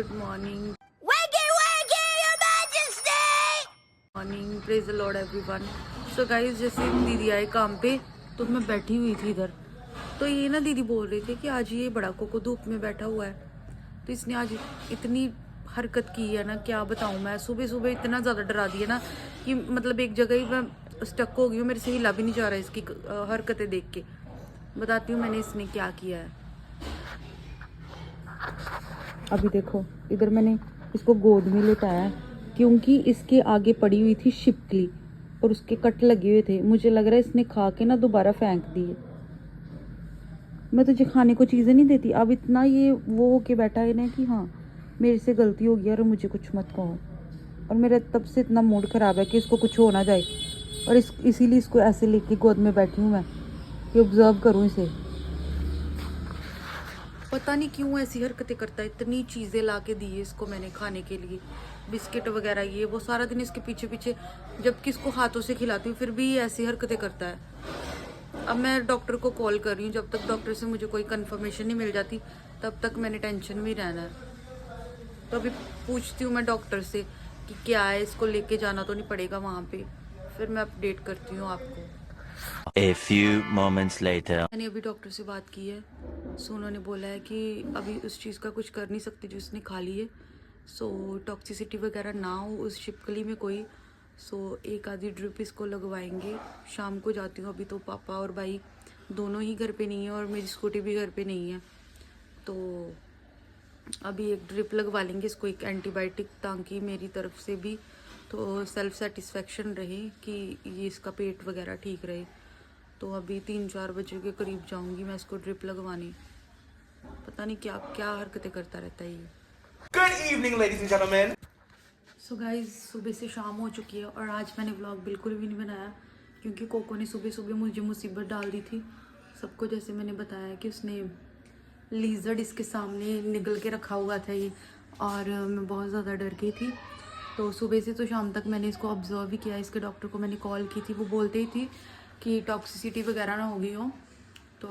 Good morning morning, praise the Lord everyone. So guys, जैसे दीदी आए काम पे तो मैं बैठी हुई थी इधर, तो ये ना दीदी बोल रहे थे कि आज ये बड़ा कोको धूप में बैठा हुआ है, तो इसने आज इतनी हरकत की है ना, क्या बताऊँ मैं। सुबह सुबह इतना ज़्यादा डरा दिया ना कि मतलब एक जगह ही मैं स्टक हो गई हूँ, मेरे से हिला भी नहीं जा रहा है इसकी हरकतें देख के। बताती हूँ मैंने इसने क्या किया है। अभी देखो, इधर मैंने इसको गोद में लेटाया क्योंकि इसके आगे पड़ी हुई थी छिपकली और उसके कट लगे हुए थे। मुझे लग रहा है इसने खा के ना दोबारा फेंक दिए। मैं तुझे खाने को चीज़ें नहीं देती, अब इतना ये वो होके बैठा है ना कि हाँ मेरे से गलती हो गई और मुझे कुछ मत कहो। और मेरा तब से इतना मूड ख़राब है कि इसको कुछ हो ना जाए, और इसीलिए इसको ऐसे लेके गोद में बैठी हूँ मैं कि ऑब्जर्व करूँ इसे। पता नहीं क्यों ऐसी हरकतें करता है। इतनी चीज़ें ला के दी है इसको मैंने खाने के लिए, बिस्किट वगैरह ये वो, सारा दिन इसके पीछे पीछे, जबकि इसको हाथों से खिलाती हूँ फिर भी ये ऐसी हरकतें करता है। अब मैं डॉक्टर को कॉल कर रही हूँ, जब तक डॉक्टर से मुझे कोई कंफर्मेशन नहीं मिल जाती तब तक मैंने टेंशन में ही रहना है। तो अभी पूछती हूँ मैं डॉक्टर से कि क्या है, इसको लेके जाना तो नहीं पड़ेगा वहाँ पे, फिर मैं अपडेट करती हूँ आपको। A few moments later. मैंने अभी डॉक्टर से बात की है, सो उन्होंने बोला है कि अभी उस चीज़ का कुछ कर नहीं सकती जो इसने खा ली है। सो टॉक्सिसिटी वगैरह ना हो उस छिपकली में कोई। सो एक आधी ड्रिप इसको लगवाएंगे। शाम को जाती हूँ, अभी तो पापा और भाई दोनों ही घर पे नहीं है और मेरी स्कूटी भी घर पे नहीं है, तो अभी एक ड्रिप लगवा लेंगे इसको, एक एंटीबायोटिक, ताकि मेरी तरफ से भी तो सेल्फ सेटिस्फेक्शन रहे कि ये इसका पेट वगैरह ठीक रहे। तो अभी 3-4 बजे के करीब जाऊंगी मैं इसको ड्रिप लगवाने। पता नहीं क्या क्या हरकतें करता रहता है ये। Good evening, ladies and gentlemen. So guys, सुबह से शाम हो चुकी है और आज मैंने व्लॉग बिल्कुल भी नहीं बनाया क्योंकि कोको ने सुबह सुबह मुझे मुसीबत डाल दी थी। सबको जैसे मैंने बताया कि उसने लीजर्ड इसके सामने निगल के रखा हुआ था ये, और मैं बहुत ज़्यादा डर गई थी। तो सुबह से तो शाम तक मैंने इसको ऑब्जर्व भी किया। इसके डॉक्टर को मैंने कॉल की थी, वो बोलते ही थी कि टॉक्सिसिटी वगैरह ना हो गई हो। तो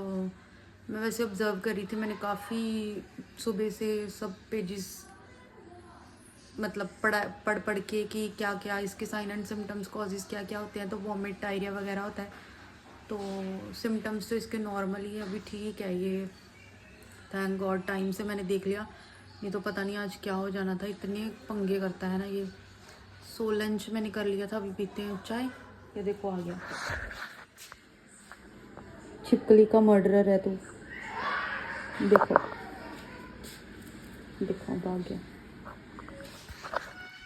मैं वैसे ऑब्ज़र्व कर रही थी, मैंने काफ़ी सुबह से सब पेजेस मतलब पढ़ के कि क्या क्या इसके साइन एंड सिम्टम्स, कॉजेज़ क्या क्या होते हैं। तो वॉमिट, डायरिया वगैरह होता है। तो सिम्टम्स तो इसके नॉर्मल ही है, अभी ठीक है ये, थैंक गॉड टाइम से मैंने देख लिया, नहीं तो पता नहीं आज क्या हो जाना था। इतने पंगे करता है ना ये। सो लंच मैंने कर लिया था, अभी पीते हैं चाय। ये देखो आ गया, छिपकली का मर्डरर है तू। देखो देखो भाग गया।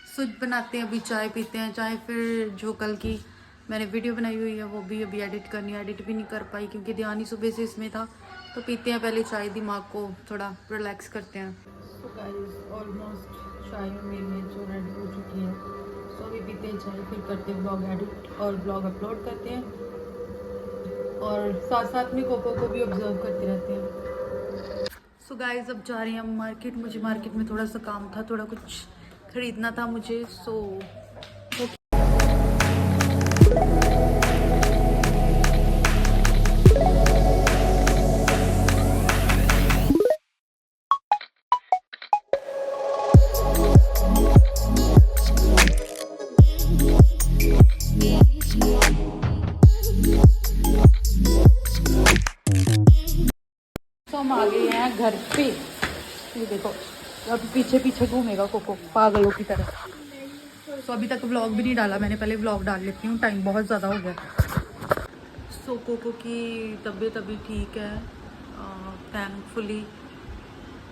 सो बनाते हैं अभी चाय, पीते हैं चाय। फिर जो कल की मैंने वीडियो बनाई हुई है वो भी अभी एडिट करनी है, एडिट भी नहीं कर पाई क्योंकि ध्यान ही सुबह से इसमें था। तो पीते हैं पहले चाय, दिमाग को थोड़ा रिलैक्स करते हैं। सो गाइस, ऑलमोस्ट चाय मेरी जो रेडी हो चुकी है। सो अभी पीते हैं चाय, फिर करते हैं ब्लॉग एडिट और ब्लॉग अपलोड करते हैं, और साथ साथ में कोको को भी ऑब्जर्व करते रहते हैं। सो गाइस, अब जा रहे हैं हम मार्केट। मुझे मार्केट में थोड़ा सा काम था, थोड़ा कुछ खरीदना था मुझे। सो हम आ गए हैं घर पे। ये देखो, अब पीछे पीछे घूमेगा कोको पागलों की तरह। सो अभी तक व्लॉग भी नहीं डाला मैंने, पहले व्लॉग डाल लेती हूँ, टाइम बहुत ज़्यादा हो गया। सो कोको की तबीयत अभी ठीक है, थैंकफुली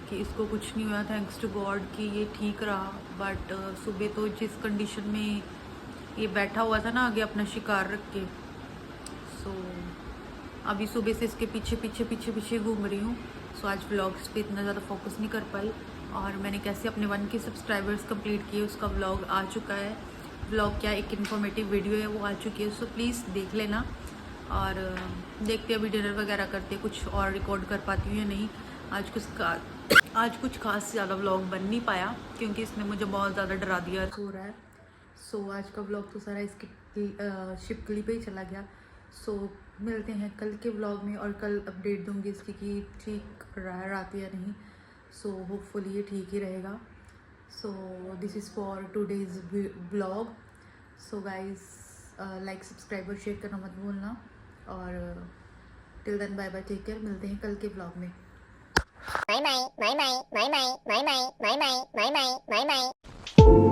कि इसको कुछ नहीं हुआ, थैंक्स टू गॉड कि ये ठीक रहा। बट सुबह तो जिस कंडीशन में ये बैठा हुआ था ना आगे अपना शिकार रख के, सो अभी सुबह से इसके पीछे पीछे पीछे पीछे घूम रही हूँ। सो आज व्लॉग्स पे इतना ज़्यादा फोकस नहीं कर पाई, और मैंने कैसे अपने 1K सब्सक्राइबर्स कंप्लीट किए उसका व्लॉग आ चुका है। व्लॉग क्या, एक इन्फॉर्मेटिव वीडियो है, वो आ चुकी है। सो प्लीज़ देख लेना, और देखते अभी डिनर वगैरह करते, कुछ और रिकॉर्ड कर पाती हूँ या नहीं। आज कुछ खास ज़्यादा व्लॉग बन नहीं पाया क्योंकि इसने मुझे बहुत ज़्यादा डरा दिया हो रहा है। सो आज का व्लॉग तो सारा इसकी छिपकली पे ही चला गया। सो मिलते हैं कल के व्लॉग में, और कल अपडेट दूंगी इसकी कि ठीक रहा रात या नहीं। सो होपफुली ये ठीक ही रहेगा। So this is for today's vlog. So guys, like, subscribe और शेयर करना मत भूलना, और till then bye bye, take care, मिलते हैं कल के ब्लॉग में। Bye bye, bye bye, bye bye, bye bye, bye bye, bye bye, bye bye.